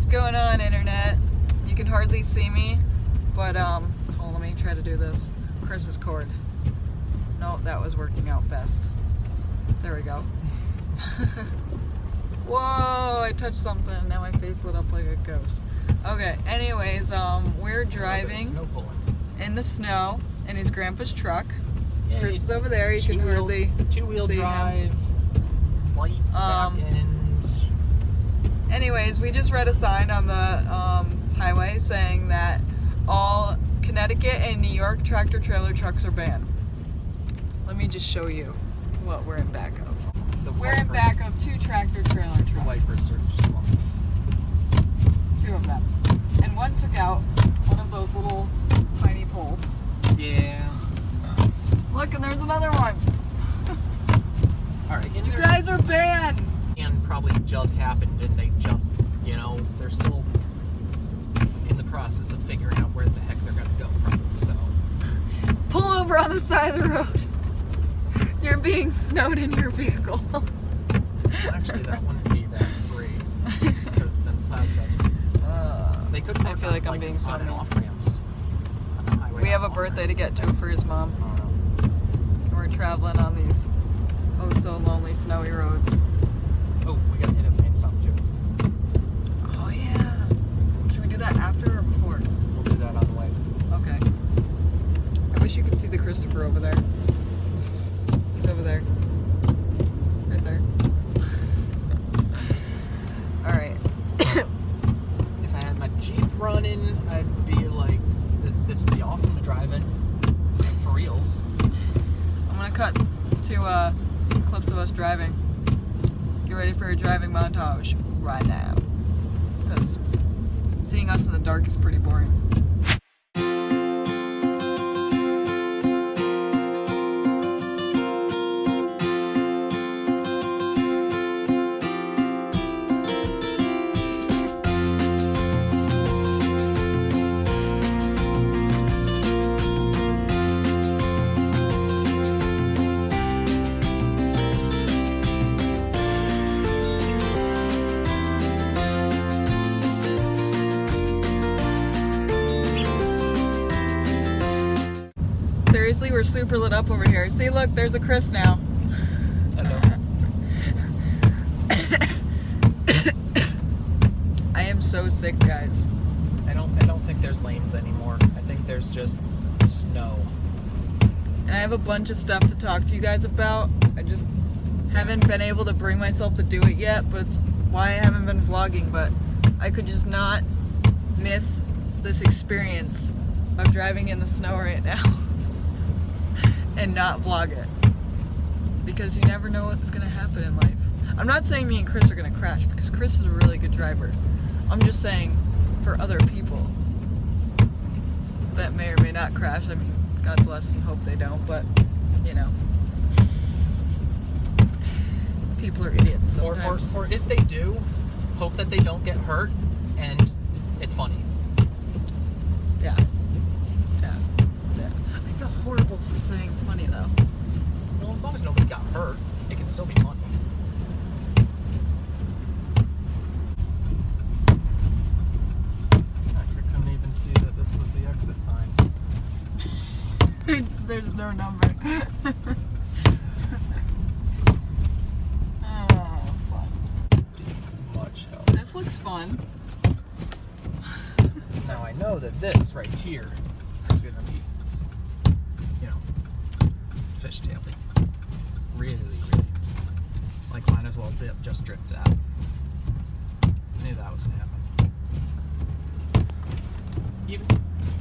What's going on, internet? You can hardly see me, but hold on, let me try to do this. Chris's cord. No, that was working out best. There we go. Whoa, I touched something and now my face lit up like a ghost. Okay, anyways, we're driving in the snow in his grandpa's truck. Yay. Chris is over there, you can hardly two-wheel see drive, him. light back end. Anyways, we just read a sign on the highway saying that all Connecticut and New York tractor-trailer trucks are banned. Let me just show you what we're in back of. We're in back of two tractor-trailer trucks. The wipers are just long. Two of them. And one took out one of those little tiny poles. Yeah. Look, and there's another one. Alright, You guys are banned! and probably just happened, and they just, they're still in the process of figuring out where the heck they're gonna go, probably, so. Pull over on the side of the road. You're being snowed in your vehicle. Actually, that wouldn't be that great, because then plow trucks, they could I feel like I'm being so on and mean. off ramps on the highway. We have a birthday to get to for his mom. I don't know. We're traveling on these oh so lonely snowy roads. Oh, we gotta hit a main stop too. Oh yeah. Should we do that after or before? We'll do that on the way. Okay. I wish you could see the Christopher over there. He's over there. Right there. Alright. If I had my Jeep running, I'd be like, this would be awesome to drive in. Like, for reals. I'm gonna cut to some clips of us driving. Get ready for a driving montage right now. Because seeing us in the dark is pretty boring. Seriously, we're super lit up over here. See, look, there's a Chris now. Hello. I am so sick, guys. I don't think there's lanes anymore. I think there's just snow. And I have a bunch of stuff to talk to you guys about. I just haven't been able to bring myself to do it yet, but it's why I haven't been vlogging. But I could just not miss this experience of driving in the snow right now and not vlog it. Because you never know what's going to happen in life. I'm not saying me and Chris are going to crash, because Chris is a really good driver. I'm just saying for other people that may or may not crash. I mean, God bless and hope they don't, but, people are idiots sometimes. Or if they do, hope that they don't get hurt, and it's funny. Yeah. I feel horrible for saying funny, though. Well, as long as nobody got hurt, it can still be funny. I couldn't even see that this was the exit sign. There's no number. Oh, fun. Much help. This looks fun. Now I know that this right here is going to be, fishtailing. Really. Like, might as well just drift out. I knew that was going to happen. Even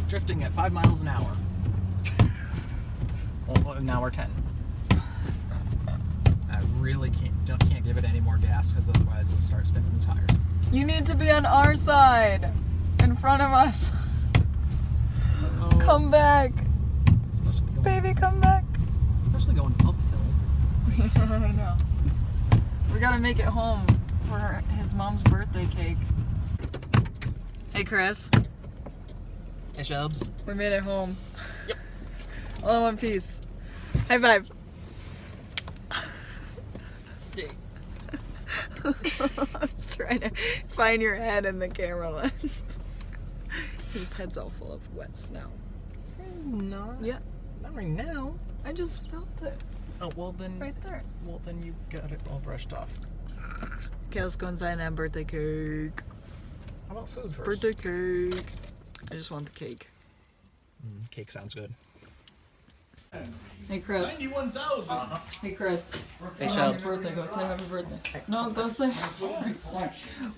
drifting at 5 miles an hour. Well, an hour 10. I really can't give it any more gas, because otherwise it'll start spinning the tires. You need to be on our side. In front of us. Oh. Come back. Especially going, Baby, come back. especially going uphill. I know. We gotta make it home for his mom's birthday cake. Hey, Chris. Hey, Shubs. We made it home. Yep. All in one piece. High five. Yay. I'm trying to find your head in the camera lens. His head's all full of wet snow. It's not. Yeah, Not right now. I just felt it Oh, well then. right there. Well then you got it all brushed off. Okay, let's go inside and have birthday cake. How about food first? Birthday cake. I just want the cake. Cake sounds good. Hey Chris. 91,000. Hey Chris. Hey, Happy Shelps. birthday. Go say happy birthday. No, go say happy birthday.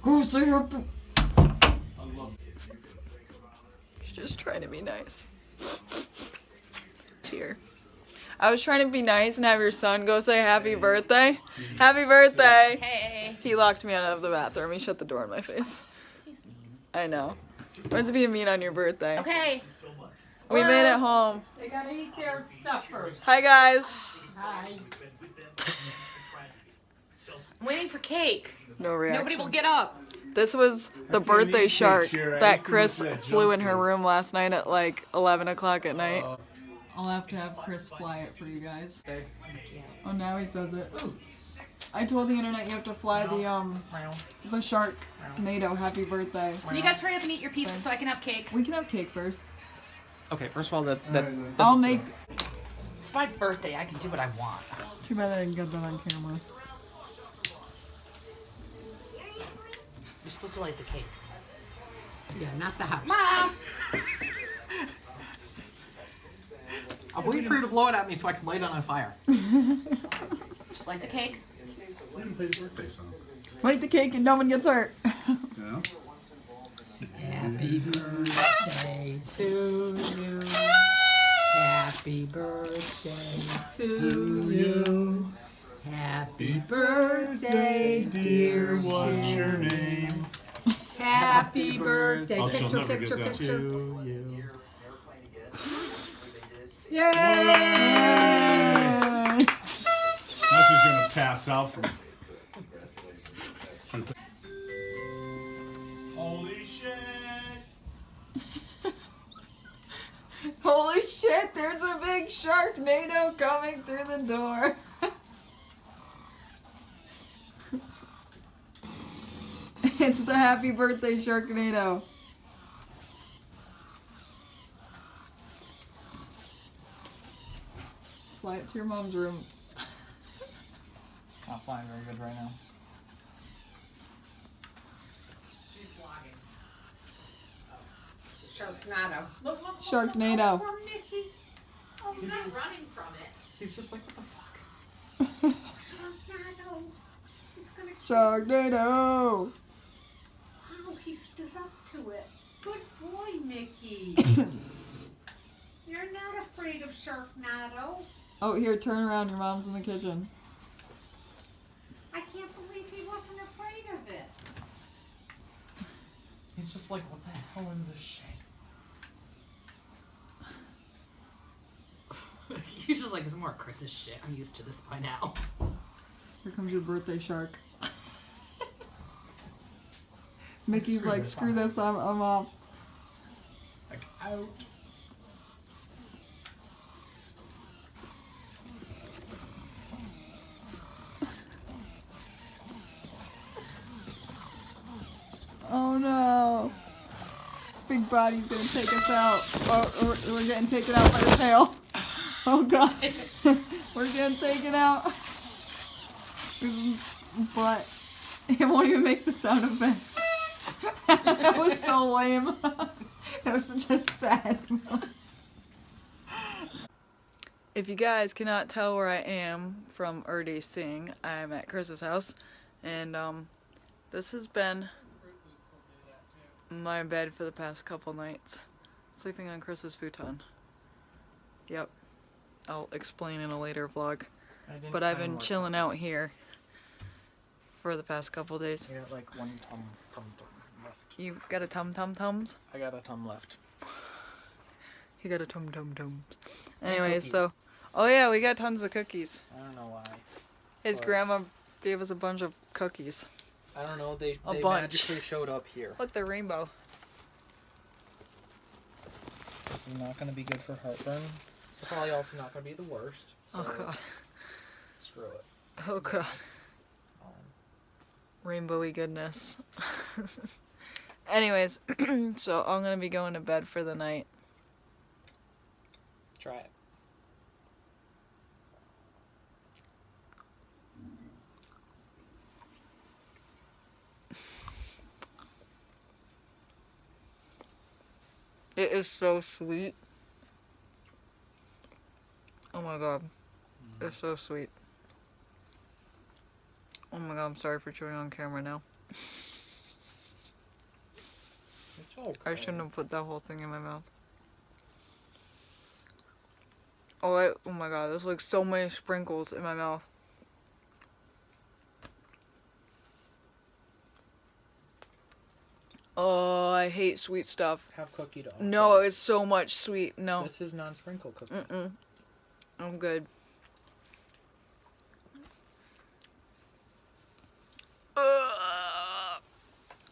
Go say happy. She's just trying to be nice. Tear. I was trying to be nice and have your son go say happy birthday. Happy birthday. Hey. He locked me out of the bathroom. He shut the door in my face. He's mean. I know. When's it being mean on your birthday? Okay. We made it home. They gotta eat their stuff first. Hi guys. Hi. I'm waiting for cake. No reaction. Nobody will get up. This was the can't birthday eat shark cake, Shara. I that eat too Chris much of that flew junk in her food. room last night at like 11 o'clock at night. I'll have to have Chris fly it for you guys. Oh, now he says it. I told the internet you have to fly the shark NATO happy birthday. Can you guys hurry up and eat your pizza so I can have cake? We can have cake first. Okay, first of all, I'll make. It's my birthday. I can do what I want. Too bad I didn't get that on camera. You're supposed to light the cake. Yeah, not the house. Mom! I'm waiting for you to blow it at me so I can light it on fire. Just light the cake. Why didn't you play the birthday song? Light the cake and no one gets hurt. Yeah. Happy birthday to you. Happy birthday to you. Happy birthday, dear What's your Sherry. name? Happy birthday. Oh, she'll Picture, never picture, get that. picture. you. Yay! Now she's gonna pass out from. Holy shit! Holy shit, there's a big Sharknado coming through the door. It's the happy birthday Sharknado. Fly it to your mom's room. Not flying very good right now. Sharknado. Look, look, look, Sharknado. Poor Mickey. He's not running from it. He's just like, what the fuck? Sharknado. He's gonna Sharknado. Oh, he stood up to it. Good boy, Mickey. You're not afraid of Sharknado. Oh, here, turn around. Your mom's in the kitchen. I can't believe he wasn't afraid of it. He's just like, what the hell is this shit? He's just like, it's more Chris's shit. I'm used to this by now. Here comes your birthday shark. Mickey's screw like, this, screw I'm this, I'm off. Like, out. Oh no. This big body's gonna take us out. Oh, we're getting taken out by the tail. Oh god. We're getting taken out. But it won't even make the sound effects. That was so lame. That was just sad. If you guys cannot tell where I am from already seeing, I'm at Chris's house, and this has been my bed for the past couple nights, sleeping on Chris's futon. Yep, I'll explain in a later vlog, but I've been chilling out here for the past couple days. I got like one tum left. You got a tum-tum-tums? I got a tum left. He got a tum-tum-tums. Anyways, so, oh yeah, we got tons of cookies. I don't know why. His What? grandma gave us a bunch of cookies. I don't know. They A bunch. magically showed up here. Look, they're rainbow. This is not going to be good for heartburn. It's probably also not going to be the worst. So Oh god. screw it. Oh god. rainbowy goodness. Anyways, so I'm gonna be going to bed for the night. Try it. It is so sweet. Oh my god. It's so sweet. Oh my god, I'm sorry for chewing on camera now. It's okay. I shouldn't have put that whole thing in my mouth. Oh, oh my god, there's like so many sprinkles in my mouth. Oh, I hate sweet stuff. Have cookie dough. No, it's so much sweet. No. This is non-sprinkle cookie. Mm-mm. I'm good.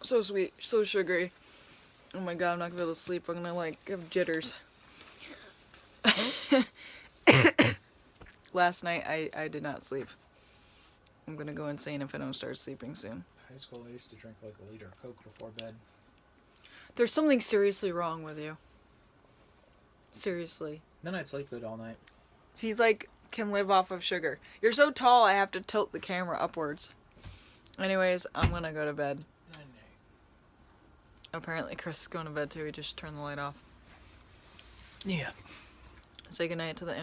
So sweet, so sugary. Oh my god, I'm not gonna be able to sleep. I'm gonna like have jitters. Last night I did not sleep. I'm gonna go insane if I don't start sleeping soon. High school, I used to drink like a liter of Coke before bed. There's something seriously wrong with you. Seriously. Then I'd sleep good all night. He's like, can live off of sugar. You're so tall, I have to tilt the camera upwards. Anyways, I'm gonna go to bed. Apparently Chris is going to bed too. He just turned the light off. Yeah. Say goodnight to the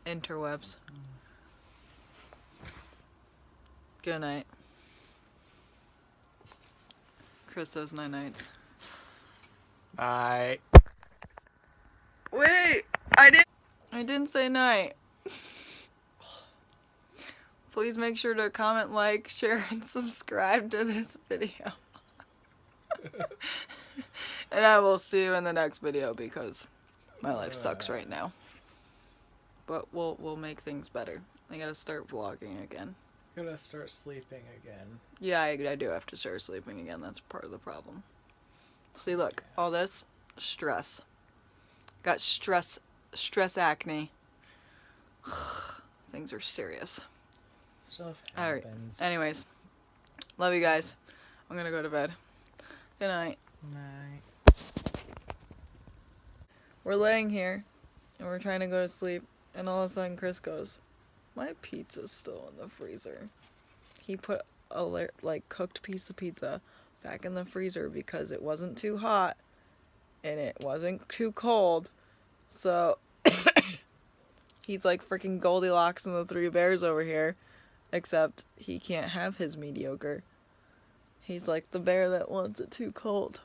interwebs. Good night. Chris says night nights. Bye. Wait! I didn't say night. Please make sure to comment, like, share, and subscribe to this video. And I will see you in the next video because my life sucks right now. But we'll make things better. I gotta start vlogging again. Gotta start sleeping again. Yeah, I do have to start sleeping again. That's part of the problem. See, look, all this stress. Got stress acne. Things are serious. Stuff Alright. happens. Anyways, love you guys. I'm gonna go to bed. Good night. Night. We're laying here and we're trying to go to sleep, and all of a sudden Chris goes, my pizza's still in the freezer. He put a like cooked piece of pizza back in the freezer because it wasn't too hot and it wasn't too cold. So he's like freaking Goldilocks and the Three Bears over here, except he can't have his mediocre. He's like the bear that wants it too cold.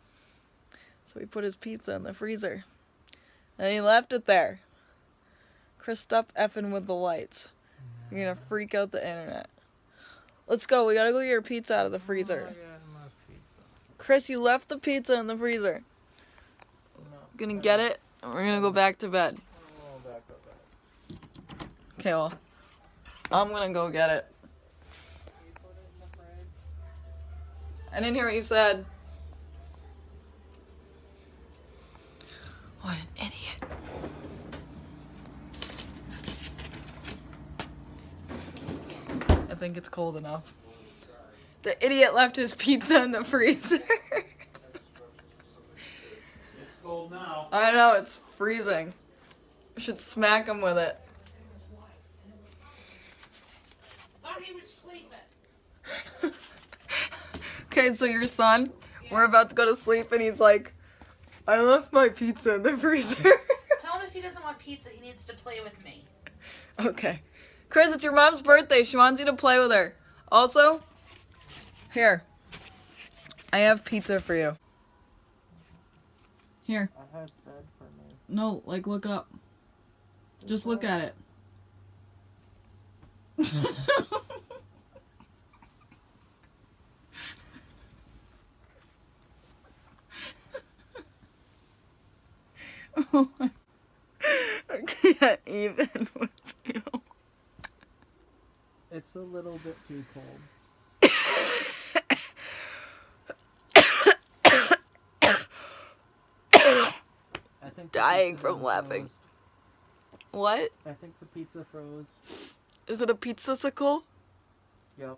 So he put his pizza in the freezer. And he left it there. Chris, stop effing with the lights. You're gonna freak out the internet. Let's go. We gotta go get your pizza out of the freezer. Chris, you left the pizza in the freezer. Gonna get it, and we're gonna go back to bed. Okay, well, I'm gonna go get it. I didn't hear what you said. What an idiot. I think it's cold enough. The idiot left his pizza in the freezer. It's cold now. I know, it's freezing. We should smack him with it. Thought he was sleeping. Okay, so your son, we're about to go to sleep and he's like, I left my pizza in the freezer. Tell him if he doesn't want pizza, he needs to play with me. Okay. Chris, it's your mom's birthday. She wants you to play with her. Also, here. I have pizza for you. Here. I have bed for me. No, like, look up. Just look at it. Oh my. I can't even with you. It's a little bit too cold. I think Dying from laughing. What? I think the pizza froze. Is it a pizza-sicle? Yep.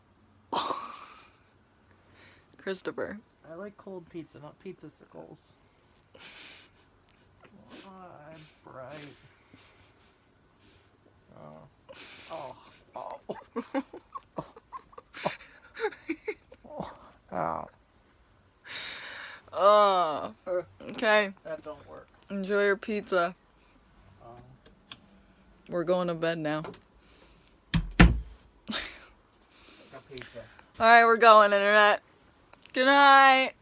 Christopher. I like cold pizza, not pizza sickles. I'm bright. Oh. Ow. Oh. Okay. That don't work. Enjoy your pizza. We're going to bed now. A pizza. Alright, we're going, Internet. Good night.